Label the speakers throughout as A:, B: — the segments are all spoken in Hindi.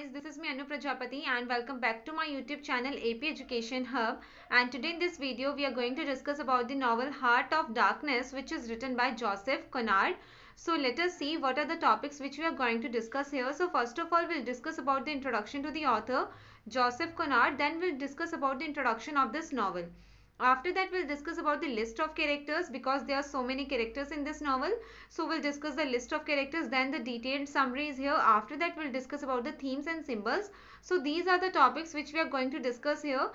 A: guys, this is me Anu Prajapati and welcome back to my YouTube channel AP Education Hub. And today in this video we are going to discuss about the novel Heart of Darkness, which is written by Joseph Conrad. So let us see what are the topics which we are going to discuss here. So first of all, we'll discuss about the introduction to the author Joseph Conrad. Then we'll discuss about the introduction of this novel. After that, we'll discuss about the list of characters because there are so many characters in this novel. So we'll discuss the list of characters, then the detailed summary is here. After that, we'll discuss about the themes and symbols. So these are the topics which we are going to discuss here.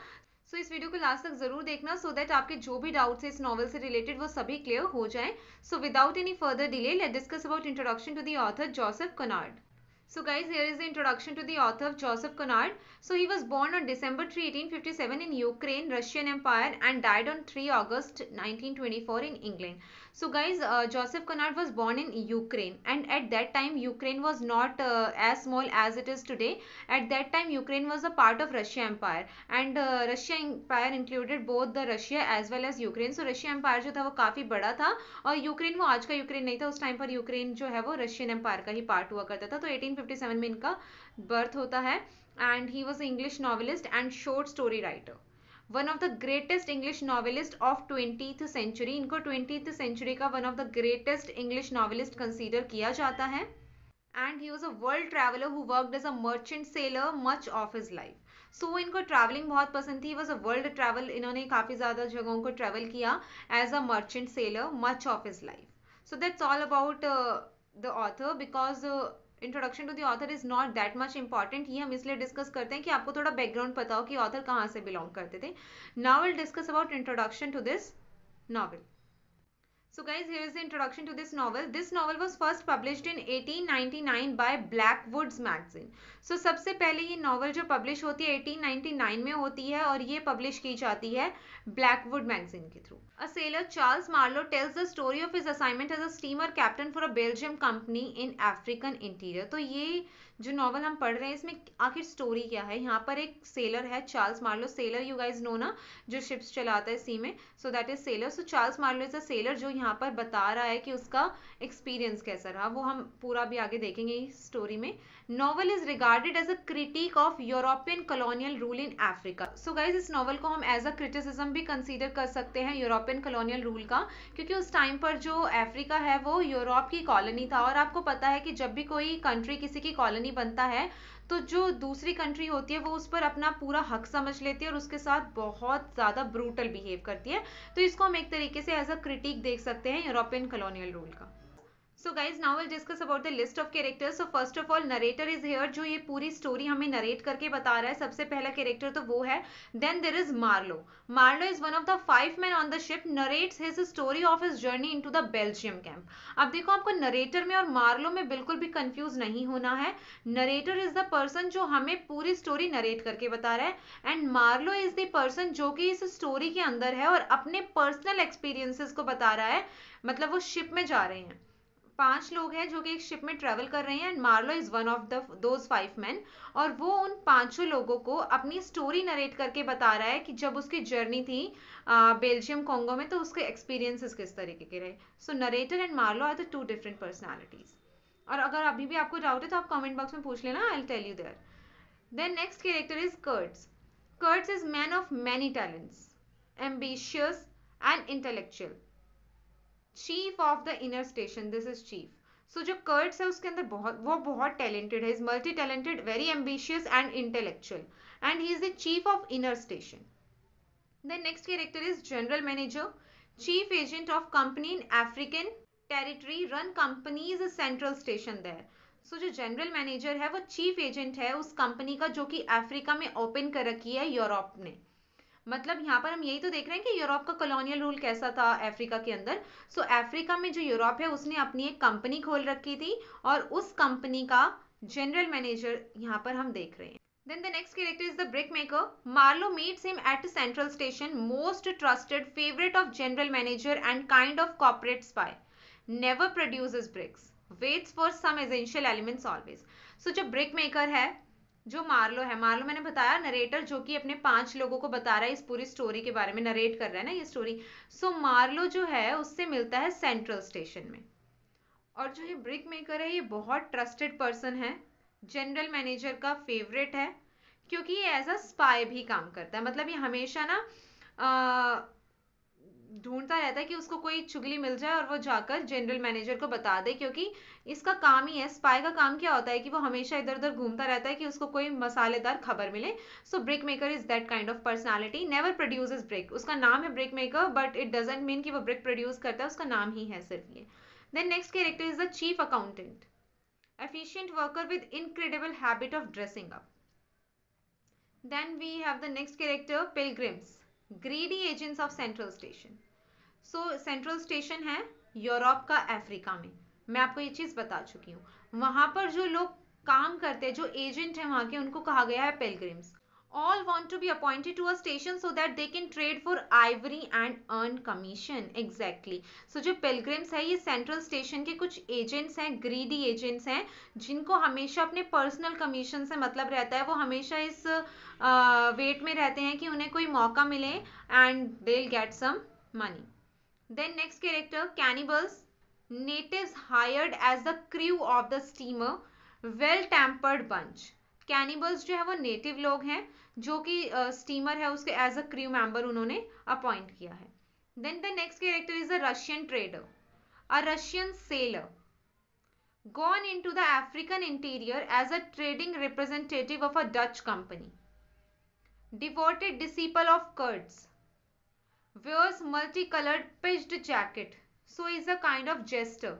A: So इस वीडियो को लास्ट तक जरूर देखना so that आपके जो भी डाउट्स है इस नॉवल से रिलेटेड वो सभी क्लियर हो जाएं. So without any further delay, let's discuss about introduction to the author Joseph Conrad. So guys, here is the introduction to the author of Joseph Conrad. So he was born on December 3, 1857 in Ukraine, Russian Empire and died on 3 August 1924 in England. So guys, Joseph Conrad was born in Ukraine and at that time Ukraine was not as small as it is today. At that time Ukraine was a part of Russian Empire and Russian Empire included both the Russia as well as Ukraine. So Russian Empire जो था वो काफ़ी बड़ा था और यूक्रेन वो आज का यूक्रेन नहीं था. उस टाइम पर यूक्रेन जो है वो रशियन एम्पायर का ही पार्ट हुआ करता था. तो 1857 में इनका बर्थ होता है and he was English novelist and short story writer. One of the greatest English novelist of 20th century. इनको 20th सेंचुरी का one of the greatest English novelist consider किया जाता है. And he was a world traveller who worked as a merchant sailor much of his life. So इनको ट्रैवलिंग बहुत पसंद थी. Was a world travel. इन्होंने काफ़ी ज़्यादा जगहों को ट्रैवल किया as a merchant sailor much of his life. So that's all about the author because introduction to the author is not that much important. ये हम इसलिए डिस्कस करते हैं कि आपको थोड़ा बैकग्राउंड पता हो कि ऑथर कहाँ से बिलोंग करते थे. Now will discuss about introduction to this novel. So guys, here is the introduction to this novel. This novel was first published in 1899 by Blackwoods magazine. So सबसे पहले ये novel जो publish होती है 1899 में होती है और ये publish की जाती है Blackwood magazine के through. A sailor Charles Marlowe tells the story of his assignment as a steamer captain for a Belgium company in African interior. तो ये जो नॉवल हम पढ़ रहे हैं इसमें आखिर स्टोरी क्या है. यहाँ पर एक सेलर है Charles Marlowe. Sailor you guys know ना, जो शिप्स चलाता है सी में. So that is sailor. So Charles Marlowe is a sailor जो यहाँ पर बता रहा है कि उसका एक्सपीरियंस कैसा रहा. वो हम पूरा भी आगे देखेंगे इस स्टोरी में. Novel is regarded as a critic of European colonial rule in Africa. So guys इस नॉवल को हम एज अ क्रिटिसिज्म भी कंसीडर कर सकते हैं यूरोपियन कॉलोनियल रूल का, क्योंकि उस टाइम पर जो अफ्रीका है वो यूरोप की कॉलोनी था. और आपको पता है कि जब भी कोई कंट्री किसी की कॉलोनी बनता है तो जो दूसरी कंट्री होती है वो उस पर अपना पूरा हक समझ लेती है और उसके साथ बहुत ज़्यादा ब्रूटल बिहेव करती है. तो इसको हम एक तरीके से एज अ क्रिटिक देख सकते हैं यूरोपियन कॉलोनियल रूल का. So guys, now we'll discuss about the list of characters. So first of all, narrator is here, जो ये पूरी स्टोरी हमें नरेट करके बता रहा है. सबसे पहला कैरेक्टर तो वो है. Then there is Marlowe. Marlowe is one of the 5 men on the ship, narrates his story of his journey into the Belgium camp. अब देखो, आपको नरेटर में और मार्लो में बिल्कुल भी कंफ्यूज नहीं होना है. नरेटर इज द पर्सन जो हमें पूरी स्टोरी नरेट करके बता रहा है and Marlowe is the person जो कि इस स्टोरी के अंदर है और अपने पर्सनल एक्सपीरियंसेस को बता रहा है. मतलब वो शिप में जा रहे हैं, 5 लोग हैं जो कि एक शिप में ट्रेवल कर रहे हैं and Marlowe is one of those 5 man. और वो उन 5 लोगों को अपनी स्टोरी नरेट करके बता रहा है कि जब उसकी जर्नी थी बेल्जियम कॉन्गो में तो उसके एक्सपीरियंसेस किस तरीके के रहे. So narrator and Marlow are the 2 different personalities. और अगर अभी भी आपको डाउट है तो आप कमेंट बॉक्स में पूछ लेना, I will tell you there. Then next character is Kurtz. Kurtz is man of many talents, ambitious and intellectual, chief of the inner station. This is chief. So जो कर्ट्स है उसके अंदर बहुत टैलेंटेड है. Is multi talented, very ambitious and intellectual and he is the chief of inner station. Then next character is general manager, chief agent of company in African territory, run companies central station there. So जो जनरल मैनेजर है वो चीफ एजेंट है उस कंपनी का जो कि अफ्रीका में ओपन कर रखी है यूरोप ने. मतलब यहाँ पर हम यही तो देख रहे हैं कि यूरोप का कॉलोनियल रूल कैसा था अफ्रीका के अंदर. सो अफ्रीका में जो यूरोप है उसने अपनी एक कंपनी खोल रखी थी और उस कंपनी का जनरल मैनेजर यहाँ पर हम देख रहे हैं. Then the next character is the brickmaker. Marlowe meets him at central station, most trusted favorite of general manager and kind of corporate spy. Never produces bricks. Waits for some essential elements always. So जो brickmaker है, जो मार्लो है, मार्लो मैंने बताया नरेटर जो कि अपने 5 लोगों को बता रहा है इस पूरी स्टोरी के बारे में, नरेट कर रहा है ना ये स्टोरी. सो मार्लो जो है उससे मिलता है सेंट्रल स्टेशन में. और जो ये ब्रिक मेकर है ये बहुत ट्रस्टेड पर्सन है जनरल मैनेजर का फेवरेट है क्योंकि ये एज अ स्पाई भी काम करता है। मतलब ये हमेशा ना ढूंढता रहता है कि उसको कोई चुगली मिल जाए और वो जाकर जनरल मैनेजर को बता दे, क्योंकि इसका काम ही है। स्पाई का काम क्या होता है कि वो हमेशा इधर उधर घूमता रहता है कि उसको कोई मसालेदार खबर मिले। So brick maker is that kind of personality, never produces brick. उसका नाम है brick maker, but it doesn't mean कि वो ब्रिक प्रोड्यूस करता है, उसका नाम ही है सिर्फ ये। Then next character is the chief accountant, efficient worker with incredible habit of dressing up. Then we have the next character, pilgrims, greedy agents of central station. So central station है यूरोप का अफ्रीका में। मैं आपको ये चीज बता चुकी हूँ। वहां पर जो लोग काम करते हैं, जो एजेंट है वहां के, उनको कहा गया है pilgrims. All want to be appointed to a station so that they can trade for ivory and earn commission. Exactly. So जो pilgrims है ये सेंट्रल स्टेशन के कुछ एजेंट्स हैं, ग्रीडी एजेंट्स हैं, जिनको हमेशा अपने पर्सनल कमीशन से मतलब रहता है। वो हमेशा इस वेट में रहते हैं कि उन्हें कोई मौका मिले and they will get some money. Then next character, cannibals, natives hired as the crew of the steamer, well-tempered bunch. Cannibals जो है वो नेटिव लोग हैं जो कि स्टीमर है उसके एज अ क्रू मेंबर उन्होंने अपॉइंट किया है। Then the next character is a Russian trader, a Russian sailor, gone into the African interior as a trading representative of a Dutch company, devoted disciple of Kurds, wears multicolored pitched jacket, so is a kind of jester.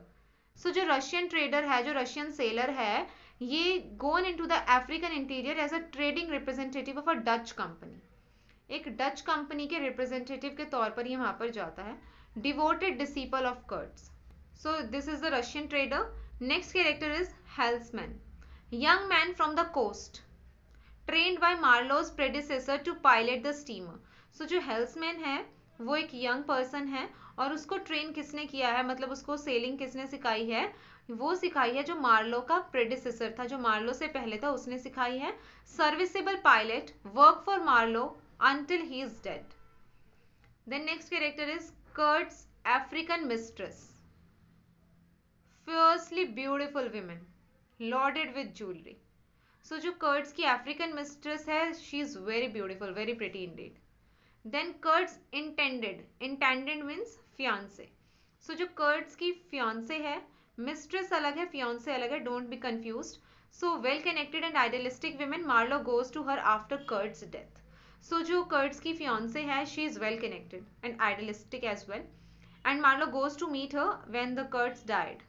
A: So जो रशियन ट्रेडर है, जो रशियन सेलर है, ये gone into the African interior as a trading representative of a Dutch company. एक डच कंपनी के रिप्रेजेंटेटिव के तौर पर ये वहां पर जाता है। Devoted disciple of Kurtz. So this is the Russian trader. Next character is helmsman, young man from the coast, trained by Marlow's predecessor to pilot the steamer. So जो हेल्समैन है वो एक यंग पर्सन है और उसको ट्रेन किसने किया है, मतलब उसको सेलिंग किसने सिखाई है, वो सिखाई है जो मार्लो का प्रेडिसेसर था, जो मार्लो से पहले था, उसने सिखाई है। Serviceable pilot, work for Marlowe until he is dead. Then next character is Kurt's African mistress, fiercely beautiful women, lauded with jewelry. So जो कर्ट्स की अफ्रीकन मिस्ट्रेस है, she is very beautiful, very pretty indeed. Then Kurtz intended, intended means fiancee. So जो कर्ट्स की फियांसे है, मिस्ट्रेस अलग है, फियांसे अलग है, don't be confused. So well connected and idealistic women, Marlow goes to her after Kurtz death. So जो कर्ट्स की फियांसे है, she is well connected and idealistic as well, and Marlow goes to meet her when the Kurtz died.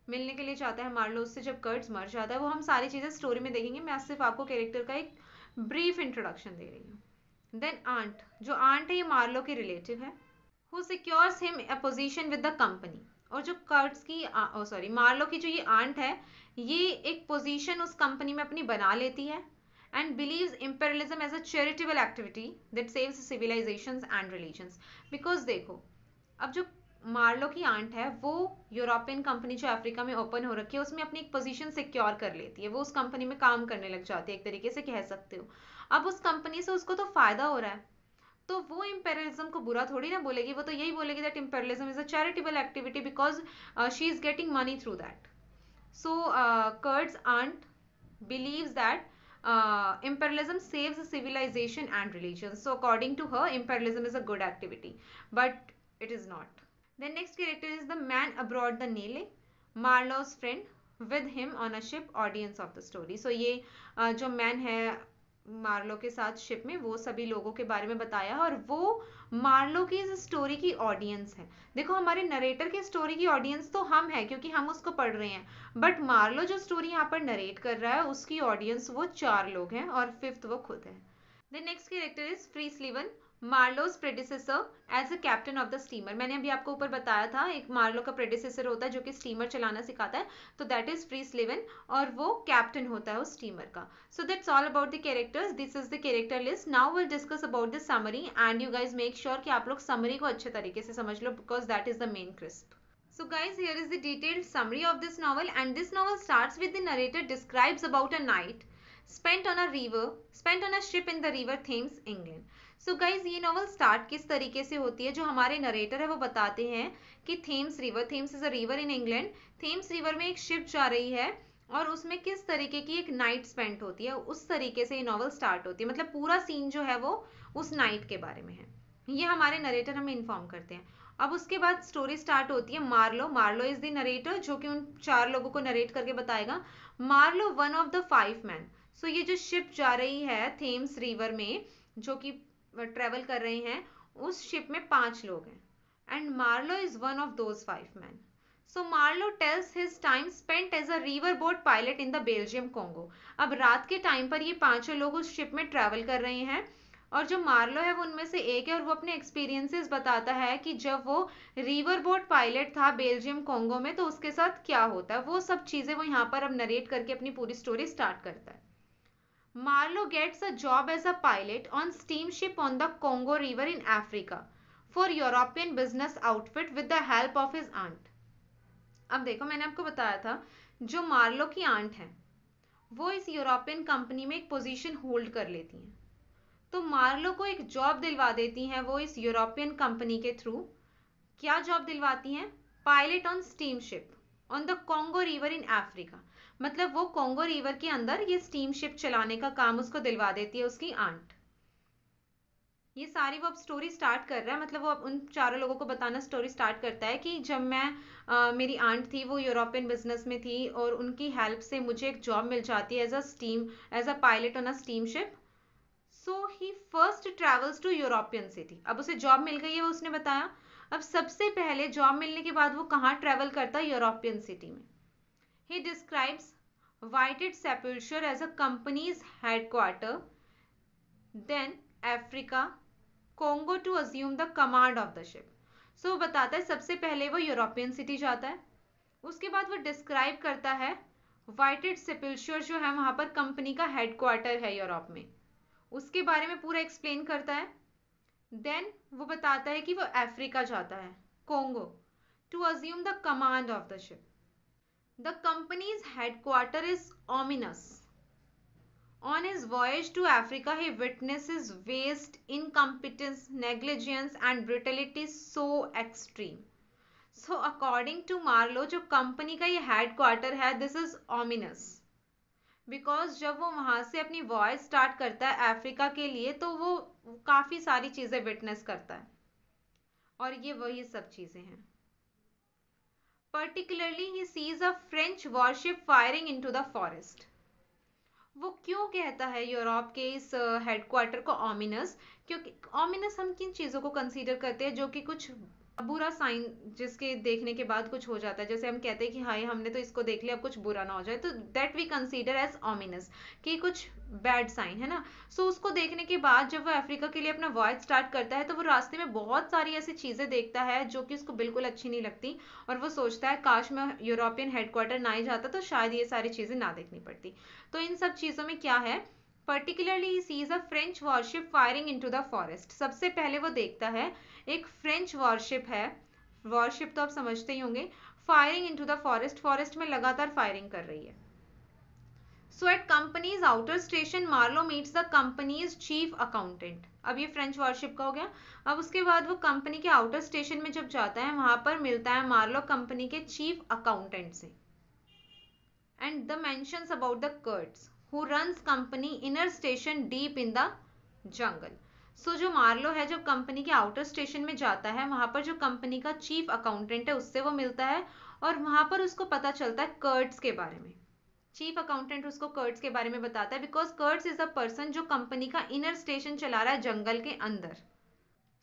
A: मिलने के लिए चाहता है मार्लो उससे जब कर्ट्स मर जाता है। वो हम सारी चीजें स्टोरी में देखेंगे, मैं सिर्फ आपको कैरेक्टर का एक ब्रीफ इंट्रोडक्शन दे रही हूँ। देन आंट, जो आंट है ये मार्लो की रिलेटिव है, who secures him a position with the company. और जो कर्ट्स की मार्लो की जो ये आंट है, ये एक पोजीशन उस कंपनी में अपनी बना लेती है and believes imperialism as a charitable activity that saves civilizations and religions. Because देखो, अब जो मार्लो की आंट है वो यूरोपियन कंपनी जो अफ्रीका में ओपन हो रखी है उसमें अपनी एक पोजीशन सिक्योर कर लेती है, वो उस कंपनी में काम करने लग जाती है, एक तरीके से कह सकते हो। अब उस कंपनी से उसको तो फायदा हो रहा है, तो वो इंपेरियलिज्म को बुरा थोड़ी ना बोलेगी, वो तो यही बोलेगी that imperialism is a charitable activity because she is getting money through that. So Kurtz aunt believes that imperialism saves civilization and religion. So according to her, imperialism is a good activity, but it is not. The next character is the man abroad, the Nele, Marlowe's friend, with him on a ship, audience of the story. So ये जो मैन है मार्लो के साथ शिप में, वो सभी लोगों के बारे में बताया और वो मार्लो की इस स्टोरी की ऑडियंस है। देखो हमारे नरेटर की स्टोरी की ऑडियंस तो हम है क्योंकि हम उसको पढ़ रहे हैं, बट मार्लो जो स्टोरी यहाँ पर नरेट कर रहा है उसकी ऑडियंस वो 4 लोग हैं और 5th वो खुद है। The next character is Fresleven, Marlow's predecessor as a captain of the steamer. मैंने अभी आपको ऊपर बताया था एक मार्लो का प्रेडिसेसर होता है जो कि स्टीमर चलाना सिखाता है, तो दैट इज फ्री स्लीवन और वो कैप्टन होता है उस स्टीमर का। So that's all about the characters, this is the character list. Now will discuss about the summary and you guys make sure कि आप लोग समरी को अच्छे तरीके से समझ लो because that is the main crisp. So guys, here is the detailed summary of this novel, and this novel starts with the narrator describes about a night spent on a ship in the river Thames, England. So guys, ये novel start किस तरीके से होती है, जो हमारे narrator है वो बताते हैं कि Thames river, Thames is a river in England, Thames river में एक शिप जा रही है और उसमें किस तरीके की एक नाइट स्पेंड होती है, उस तरीके से ये नॉवल स्टार्ट होती है। मतलब पूरा सीन जो है वो उस नाइट के बारे में है। ये हमारे नरेटर हमें इन्फॉर्म करते हैं। अब उसके बाद स्टोरी स्टार्ट होती है। Marlow, Marlow is the narrator, जो कि उन 4 लोगों को नरेट करके बताएगा। Marlow one of the 5 man. So ये जो शिप जा रही है थेम्स रिवर में, जो कि ट्रेवल कर रहे हैं, उस शिप में 5 लोग हैं, and Marlowe is one of those 5 man. So Marlowe tells his time spent as a riverboat pilot in the Belgium Congo. अब रात के टाइम पर ये 5 लोग उस शिप में ट्रैवल कर रहे हैं, और जो मार्लो है वो उनमें से एक है, और वो अपने एक्सपीरियंसेस बताता है कि जब वो रिवर बोट पायलट था बेल्जियम कोंगो में तो उसके साथ क्या होता है। वो सब चीजें वो यहाँ पर अब नरेट करके अपनी पूरी स्टोरी स्टार्ट करता है। Marlowe gets a job as a pilot on steamship on the Congo River in Africa for European business outfit with the help of his aunt. अब देखो, मैंने आपको बताया था जो मार्लो की आंट है वो इस यूरोपियन कंपनी में एक पोजीशन होल्ड कर लेती हैं। तो मार्लो को एक जॉब दिलवा देती हैं वो इस यूरोपियन कंपनी के थ्रू। क्या जॉब दिलवाती हैं? Pilot on steam ship on the Congo river in Africa. मतलब वो कॉन्गो रिवर के अंदर ये स्टीम शिप चलाने का काम उसको दिलवा देती है उसकी आंट। ये सारी वो अब स्टोरी स्टार्ट कर रहा है, मतलब वो अब उन 4 लोगों को बताना स्टोरी स्टार्ट करता है कि जब मैं मेरी आंट थी वो यूरोपियन बिजनेस में थी, और उनकी हेल्प से मुझे एक जॉब मिल जाती है as a pilot on a steam ship. So he first travels to European city. अब उसे जॉब मिल गई है वो उसने बताया। अब सबसे पहले जॉब मिलने के बाद वो कहाँ ट्रेवल करता है? यूरोपियन सिटी में। He describes Whited Sepulchre as a company's headquarter, then Africa, Congo to assume the command of the ship. So बताता है सबसे पहले वो यूरोपियन सिटी जाता है, उसके बाद वो डिस्क्राइब करता है वाइटेड सेपल्चर जो है वहां पर कंपनी का हेडक्वार्टर है यूरोप में, उसके बारे में पूरा एक्सप्लेन करता है। देन वो बताता है कि वो अफ्रीका जाता है, Congo, to assume the command of the ship. The company's headquarter is ominous. On his voyage to Africa, he witnesses waste, incompetence, negligence and brutality so extreme. So according to Marlowe, जो कंपनी का ये हेडक्वार्टर है, दिस इज ominous. बिकॉज जब वो वहां से अपनी वॉयज स्टार्ट करता है अफ्रीका के लिए तो वो काफी सारी चीजें विटनेस करता है, और ये वही सब चीजें हैं। Particularly he sees a French worship firing into the forest. वो क्यों कहता है यूरोप के इस हेडक्वार्टर को ओमिनस? क्योंकि ओमिनस हम किन चीजों को कंसीडर करते हैं जो कि कुछ बुरा साइन, जिसके देखने के बाद कुछ हो जाता है। जैसे हम कहते हैं कि हाय हमने तो इसको देख लिया अब कुछ बुरा ना हो जाए, तो that we consider as ominous, कि कुछ बैड साइन है ना। सो उसको देखने के बाद जब वो अफ्रीका के लिए अपना वॉयज स्टार्ट करता है तो वो रास्ते में बहुत सारी ऐसी चीजें देखता है जो कि उसको बिल्कुल अच्छी नहीं लगती, और वो सोचता है काश मैं यूरोपियन हेडक्वार्टर ना ही जाता तो शायद ये सारी चीजें ना देखनी पड़ती। तो इन सब चीजों में क्या है? Particularly he sees a French worship firing into the forest. सबसे पहले वो देखता है एक फ्रेंच वॉरशिप है, वॉरशिप तो आप समझते ही होंगे, firing into the forest, forest में लगातार फायरिंग कर रही है। So at company's outer station Marlow meets the company's chief accountant. अब ये फ्रेंच वॉरशिप का हो गया। अब उसके बाद वो कंपनी के आउटर स्टेशन में जब जाता है वहां पर मिलता है मार्लो कंपनी के चीफ अकाउंटेंट से, and the mentions about the Kurtz who runs company inner station deep in the jungle. सो जो मार्लो है जब कंपनी के आउटर स्टेशन में जाता है वहां पर जो कंपनी का चीफ अकाउंटेंट है उससे वो मिलता है, और वहां पर उसको पता चलता है कर्ट्स के बारे में। चीफ अकाउंटेंट उसको कर्ट्स के बारे में बताता है because Kurtz is a person जो कंपनी का इनर स्टेशन चला रहा है जंगल के अंदर।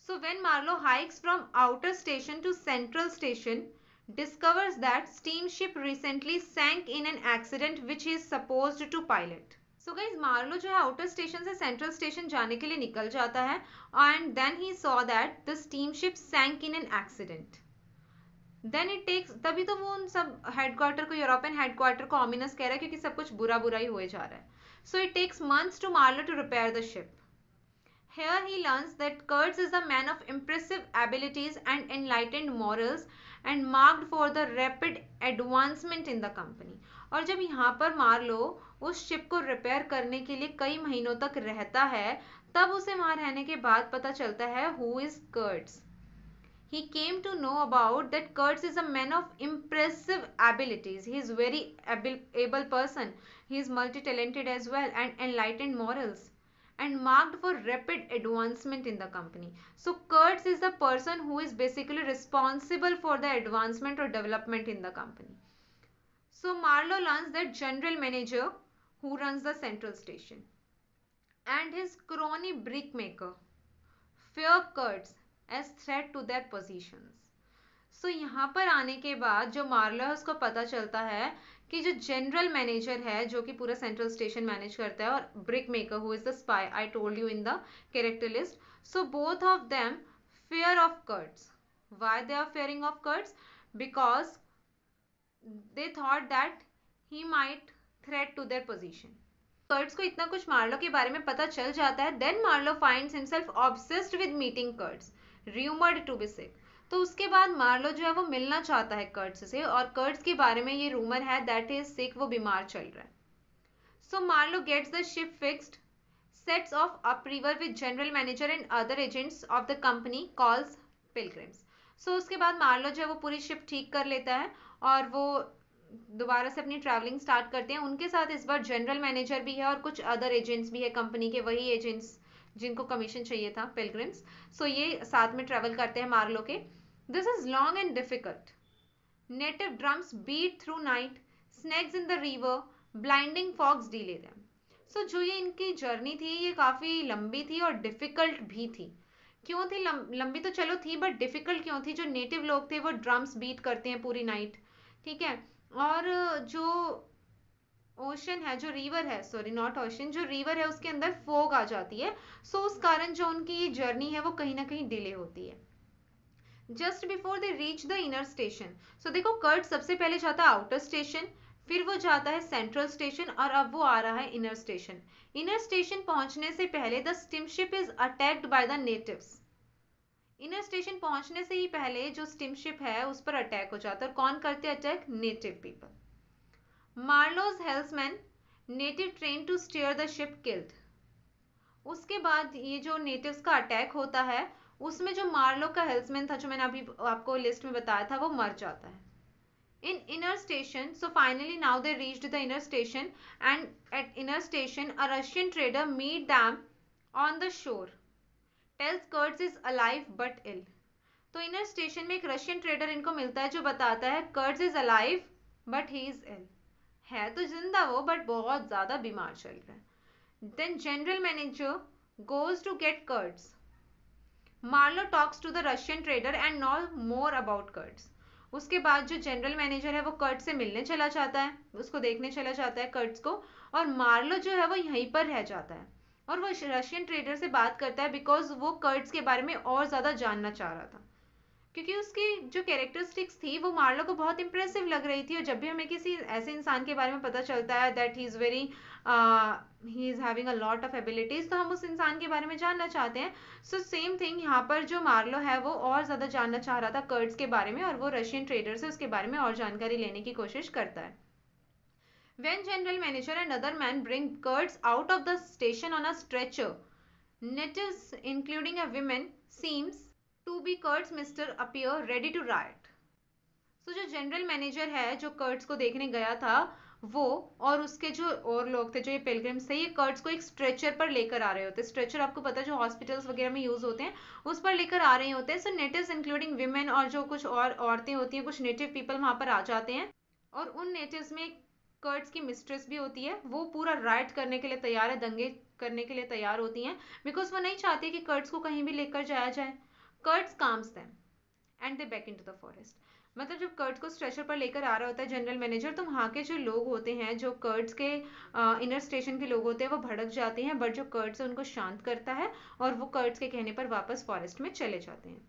A: So when Marlowe hikes from outer station to central station, discovers that steamship recently sank in an accident which he is supposed to pilot. So guys, Marlowe जो है आउटर स्टेशन से सेंट्रल स्टेशन जाने के लिए निकल जाता है, and then he saw that the steamship sank in an accident. Then it takes, तभी तो वो उन सब हेडक्वार्टर को, यूरोपियन हेडक्वार्टर को ओमिनस कह रहा है क्योंकि सब कुछ बुरा बुरा ही हुए जा रहा है। So it takes months to Marlowe to repair the ship. Here he learns that Kurtz is a man of impressive abilities and enlightened morals and marked for the rapid advancement in the company. और जब यहाँ पर मार्लो उस शिप को रिपेयर करने के लिए कई महीनों तक रहता है, तब उसे वहां रहने के बाद पता चलता है who is Kurtz. he came to know about that Kurtz is a man of impressive abilities. He is very able person. He is multi-talented as well and enlightened morals and marked for rapid advancement in the company. So Kurtz is the person who is basically responsible for the advancement or development in the company. So Marlowe learns that general manager who runs the central station and his crony brickmaker fear Kurtz as threat to their positions. सो यहाँ पर आने के बाद जो मार्लो है उसको पता चलता है कि जो जनरल मैनेजर है जो कि पूरा सेंट्रल स्टेशन मैनेज करता है और brick maker who is the spy I told you in the character list, so both of them fear of Kurtz. Why they are fearing of Kurtz? Because they thought that he might threat to their position. कर्ट्स को इतना कुछ मार्लो के बारे में पता चल जाता है. Then Marlow finds himself obsessed with meeting Kurtz, rumoured to be sick. तो उसके बाद मार्लो जो है वो मिलना चाहता है कर्ट्स से और कर्ट्स के बारे में ये रूमर है दैट इज सिक, वो बीमार चल रहा है. So Marlow gets the ship fixed, sets off up river with general manager and other agents of the company calls pilgrims. So उसके बाद मार्लो जो है वो पूरी शिप ठीक कर लेता है और वो दोबारा से अपनी ट्रैवलिंग स्टार्ट करते हैं. उनके साथ इस बार जनरल मैनेजर भी है और कुछ अदर एजेंट्स भी है कंपनी के, वही एजेंट्स जिनको कमीशन चाहिए था, पिलग्रिम्स. सो ये साथ में ट्रैवल करते हैं मार्लो के. This is long and difficult. Native drums beat through night, snakes in the river, blinding fogs delay them. So जो ये इनकी जर्नी थी ये काफ़ी लंबी थी और डिफिकल्ट भी थी. क्यों थी लंबी तो चलो थी, बट डिफिकल्ट क्यों थी? जो नेटिव लोग थे वो ड्रम्स बीट करते हैं पूरी नाइट, ठीक है. और जो ओशन है, जो रिवर है, सॉरी नॉट ओशन, जो रिवर है उसके अंदर फोग आ जाती है. सो उस कारण जो उनकी ये जर्नी है वो कहीं ना कहीं डिले होती है. Just before they reach the inner station, so देखो कर्ट सबसे पहले जाता है आउटर स्टेशन, फिर वो जाता है सेंट्रल स्टेशन और अब वो आ रहा है इनर स्टेशन. इनर स्टेशन पहुंचने से पहले the steamship is attacked by the natives. Inner station पहुंचने से ही पहले जो स्टीमशिप है उस पर अटैक हो जाता है. और कौन करते हैं attack? Native people. Marlow's helmsman, native train to steer the ship, killed. उसके बाद ये जो नेटिव्स का अटैक होता है उसमें जो मार्लो का हेल्समैन था जो मैंने अभी आपको लिस्ट में बताया था वो मर जाता है. In inner station, so finally now they reached the inner station and at inner station a Russian trader meet them on the shore, tells Kurtz is alive but ill. तो इनर स्टेशन में एक रशियन ट्रेडर इनको मिलता है जो बताता है Kurtz is alive but he is ill. है तो जिंदा वो बट बहुत ज्यादा बीमार चल रहा है. Then general manager goes to get Kurtz. Marlow talks to the Russian trader and no more about Kurtz. उसके बाद जो जनरल मैनेजर है वो कर्ट से मिलने चला जाता है, उसको देखने चला जाता है कर्ट्स को, और मार्लो जो है वो यहीं पर रह जाता है और वो रशियन ट्रेडर से बात करता है बिकॉज वो कर्ट्स के बारे में और ज़्यादा जानना चाह रहा था. क्योंकि उसकी जो कैरेक्टरिस्टिक्स थी वो मार्लो को बहुत इंप्रेसिव लग रही थी. और जब भी हमें किसी ऐसे इंसान के बारे में पता चलता है that he is having a lot of abilities, तो हम उस इंसान के बारे में जानना चाहते हैं. सो सेम थिंग यहाँ पर जो मार्लो है वो और ज़्यादा जानना चाह रहा था कर्ट्स के बारे में और वो रशियन ट्रेडर से उसके बारे में और जानकारी लेने की कोशिश करता है. When general manager and other men bring Kurtz out of the station on a stretcher, natives including a woman seems to be Kurt's mister appear ready to riot. So जो जनरल मैनेजर है जो कर्ट्स को देखने गया था वो और उसके जो और लोग थे जो ये पिलग्रिम्स थे, ये कर्ट्स को एक स्ट्रेचर पर लेकर आ रहे होते हैं. स्ट्रेचर आपको पता है जो हॉस्पिटल्स वगैरह में यूज होते हैं उस पर लेकर आ रहे होते हैं. सो नेटिव्स इंक्लूडिंग विमेन और जो कुछ और औरतें होती हैं, कुछ नेटिव पीपल वहां पर आ जाते हैं और उन नेटिव्स में कर्ट्स की मिस्ट्रेस भी होती है. वो पूरा राइट करने के लिए तैयार है, दंगे करने के लिए तैयार होती हैं बिकॉज वो नहीं चाहती कि कर्ट्स को कहीं भी लेकर जाया जाए. Kurtz calms them and they back into the forest. मतलब जब कर्ट्स को स्ट्रेचर पर लेकर आ रहा होता है जनरल मैनेजर, तो वहाँ के जो लोग होते हैं जो कर्ट्स के इनर स्टेशन के लोग होते हैं वो भड़क जाते हैं, बट जो कर्ट्स है उनको शांत करता है और वो कर्ट्स के कहने पर वापस फॉरेस्ट में चले जाते हैं.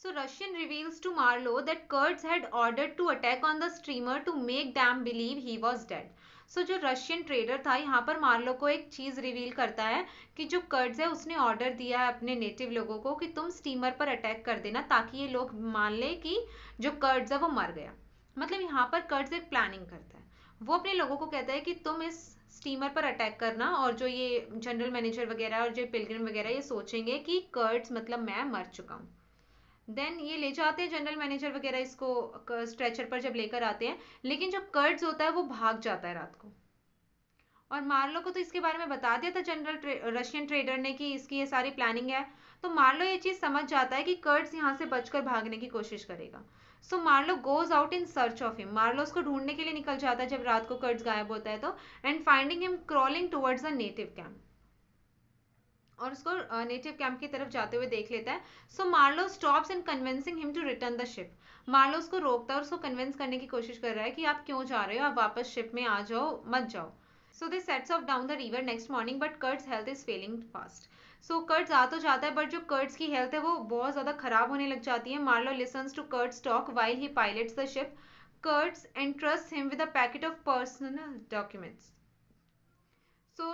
A: So Russian reveals to Marlowe that Kurtz had ordered to attack on the steamer to make them believe he was dead. So जो रशियन ट्रेडर था यहाँ पर मार्लो को एक चीज रिवील करता है कि जो कर्ट्स है उसने ऑर्डर दिया है अपने नेटिव लोगों को कि तुम स्टीमर पर अटैक कर देना ताकि ये लोग मान ले कि जो कर्ट्स है वो मर गया. मतलब यहाँ पर कर्ट्स एक प्लानिंग करता है. वो अपने लोगों को कहता है कि तुम इस स्टीमर पर अटैक करना और जो ये जनरल मैनेजर वगैरह और जो पिलग्रिम वगैरह ये सोचेंगे कि कर्ट्स मतलब मैं मर चुका हूँ. देन ये ले जाते हैं जनरल मैनेजर वगैरह इसको स्ट्रेचर पर जब लेकर आते हैं, लेकिन जो कर्ट्स होता है वो भाग जाता है रात को। और मार्लो को तो इसके बारे में बता दिया था जनरल रशियन ट्रेडर ने कि इसकी ये सारी प्लानिंग है। तो मार्लो ये चीज समझ जाता है कि कर्ट्स यहाँ से बचकर भागने की कोशिश करेगा। So Marlow goes out in search of him, Marlow उसको ढूंढने के लिए निकल जाता है जब रात को कर्ट्स गायब होता है तो, and finding him crawling towards a native camp, और उसको नेटिव कैंप की तरफ जाते हुए देख लेता है। So Marlow stops in convincing him to return the ship, Marlow उसको रोकता है और उसको कन्विंस करने की कोशिश कर रहा है कि आप क्यों जा रहे हो, आप वापस शिप में आ जाओ, मत जाओ। So they sets off down the river next morning, but Kurtz health is failing fast. So Kurtz आ तो जाता है, बट जो कर्ट्स की हेल्थ है वो बहुत ज्यादा खराब होने लग जाती है। Marlow listens to Kurtz talk while he pilots the ship. Kurtz entrust him with a packet of personal documents. So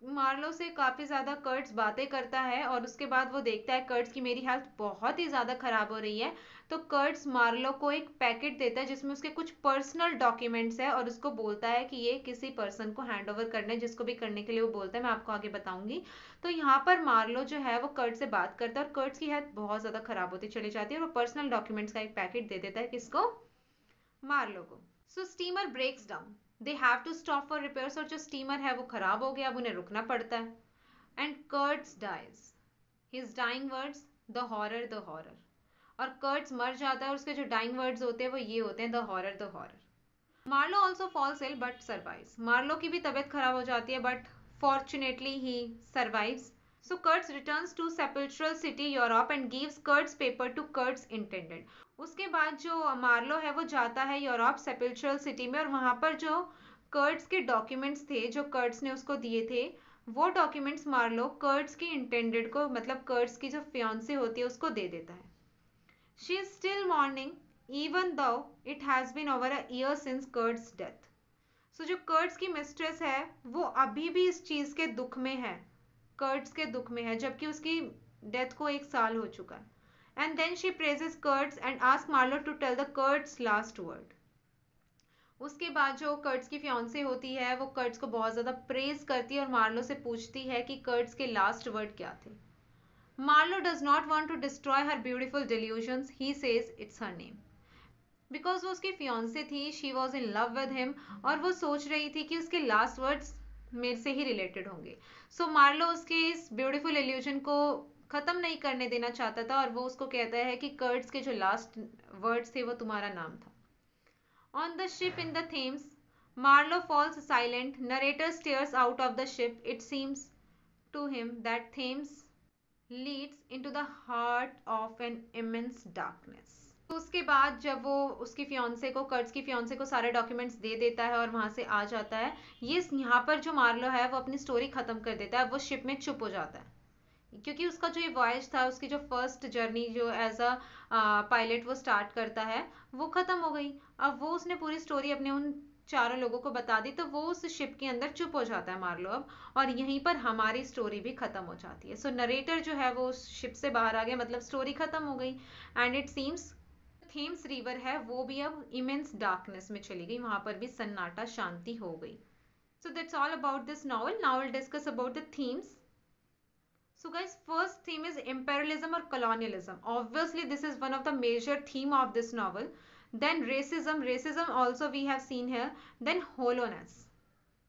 A: Marlow से काफी ज्यादा कर्ट्स बातें करता है, और उसके बाद वो देखता है कर्ट्स की मेरी हेल्थ बहुत ही ज्यादा खराब हो रही है। तो कर्ट्स मार्लो को एक पैकेट देता है जिसमें उसके कुछ पर्सनल डॉक्यूमेंट्स है, और उसको बोलता है कि ये किसी पर्सन को हैंड ओवर करना है, जिसको भी करने के लिए वो बोलता है, मैं आपको आगे बताऊंगी। तो यहाँ पर मार्लो जो है वो कर्ट से बात करता है, और कर्ट्स की हेल्थ बहुत ज्यादा खराब होती चली जाती है, और वो पर्सनल डॉक्यूमेंट्स का एक पैकेट दे देता है किसको, मार्लो को। So steamer breaks down, they have to stop for repairs, और जो स्टीमर है वो खराब हो गया, अब उन्हें रुकना पड़ता है। And Kurtz dies, his dying words the horror the horror, और कर्ट्स मर जाता है, और उसके जो डाइंग वर्ड्स होते हैं वो ये होते हैं, the horror the horror. Marlowe also falls ill but survives, Marlowe की भी तबीयत खराब हो जाती है, but fortunately he survives. So Kurtz returns to Sepulchral City, Europe and gives Kurt's paper to Kurt's intended. उसके बाद जो मार्लो है वो जाता है यूरोप सेपल्चरल सिटी में, और वहां पर जो कर्ट्स के डॉक्यूमेंट्स थे जो कर्ट्स ने उसको दिए थे, वो डॉक्यूमेंट्स मार्लो कर्ट्स की इंटेंडेड को, मतलब कर्ट्स की जो फियांसे होती है उसको दे देता है। She is still mourning even though it has been over a year since Kurtz death. So जो कर्ट्स की मिस्ट्रेस है वो अभी भी इस चीज के दुख में है, कर्ट्स के दुख में है, जबकि उसकी डेथ को 1 साल हो चुका है। And then she praises Kurtz and ask Marlow to tell the Kurtz last word. उसके बाद जो कर्ट्स की फियांसे होती है वो कर्ट्स को बहुत ज्यादा प्रेज करती है, और मार्लो से पूछती है कि कर्ट्स के लास्ट वर्ड क्या थे। Marlowe does not want to destroy her beautiful delusions, he says it's her name. Because वो उसकी फियांसे थी, she was in love with him, और वो सोच रही थी कि उसके लास्ट वर्ड्स मेरे से ही रिलेटेड होंगे। सो मार्लो उसके इस ब्यूटीफुल इल्यूजन को खत्म नहीं करने देना चाहता था, और वो उसको कहता है कि कर्ट्स के जो लास्ट वर्ड्स थे वो तुम्हारा नाम था। On the ship in the Thames, Marlowe falls silent, narrator stares out of the ship, it seems to him that Thames leads into the heart of an immense darkness. तो उसके बाद जब वो उसकी फियांसे को, कर्ट्स की फियांसे को सारे डॉक्यूमेंट्स दे देता है और वहां से आ जाता है, ये यहाँ पर जो मार्लो है वो अपनी स्टोरी खत्म कर देता है, वो शिप में चुप हो जाता है, क्योंकि उसका जो ये वॉयज था, उसकी जो फर्स्ट जर्नी जो एज अ पायलट वो स्टार्ट करता है वो खत्म हो गई। अब वो उसने पूरी स्टोरी अपने उन चारों लोगों को बता दी, तो वो उस शिप के अंदर चुप हो जाता है मार्लो अब, और यहीं पर हमारी स्टोरी भी खत्म हो जाती है। सो नरेटर जो है वो उस शिप से बाहर आ गया, मतलब स्टोरी खत्म हो गई। And it seems Thames river है वो भी अब इमेंस डार्कनेस में चली गई, वहां पर भी सन्नाटा, शांति हो गई। सो that's all about this novel. Now will discuss about the themes. So guys, first theme is imperialism or colonialism. Obviously this is one of the major theme of this novel. Then racism, racism also we have seen here. Then hollowness,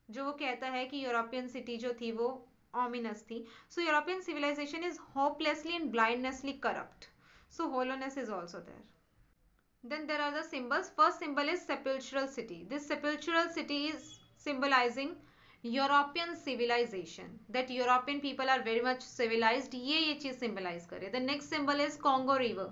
A: जो वो कहता है कि यूरोपियन सिटी जो थी वो ominous थी. So European civilization is hopelessly and blindlessly corrupt. So hollowness is also there. Then there are the symbols. First symbol is sepulchral city. This sepulchral city is symbolizing European civilization. That European people are very much civilized. ये चीज symbolize करे. The next symbol is Congo River.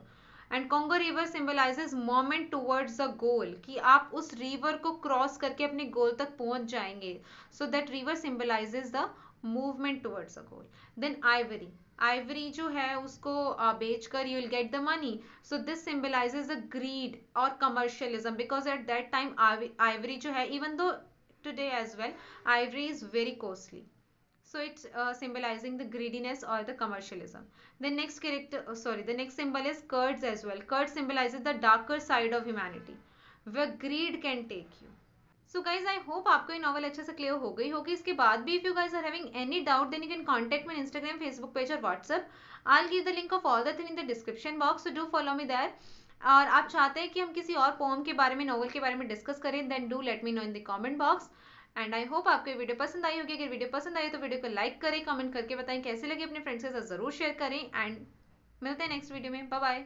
A: And Congo River symbolizes movement towards the goal. कि आप उस river को cross करके अपने goal तक पहुंच जाएंगे. So that river symbolizes the movement towards the goal. Then ivory. Ivory जो है उसको बेचकर you will get the money, so this symbolizes the greed और commercialism, because at that time ivory जो है, even though today as well, ivory is very costly, so it's symbolizing the greediness or the commercialism. The next the next symbol is curds as well. Curds symbolizes the darker side of humanity, where greed can take you. So guys I hope आपको ये नॉवल अच्छे से क्लियर हो गई होगी. इसके बाद भी if you guys are having any doubt then you can contact me Instagram, Facebook page और WhatsApp. I will give the link of all the thing in the description box, so do follow me there. और आप चाहते हैं कि हम किसी और पोम के बारे में, नॉवल के बारे में डिस्कस करें, then do let me know in the comment box. And I hope आपको ये वीडियो पसंद आई होगी. अगर वीडियो पसंद आई तो वीडियो को लाइक करें, कमेंट करके बताएं कैसे लगे, अपने फ्रेंड्स के साथ जरूर शेयर करें. एंड मिलते हैं नेक्स्ट वीडियो में. Bye bye.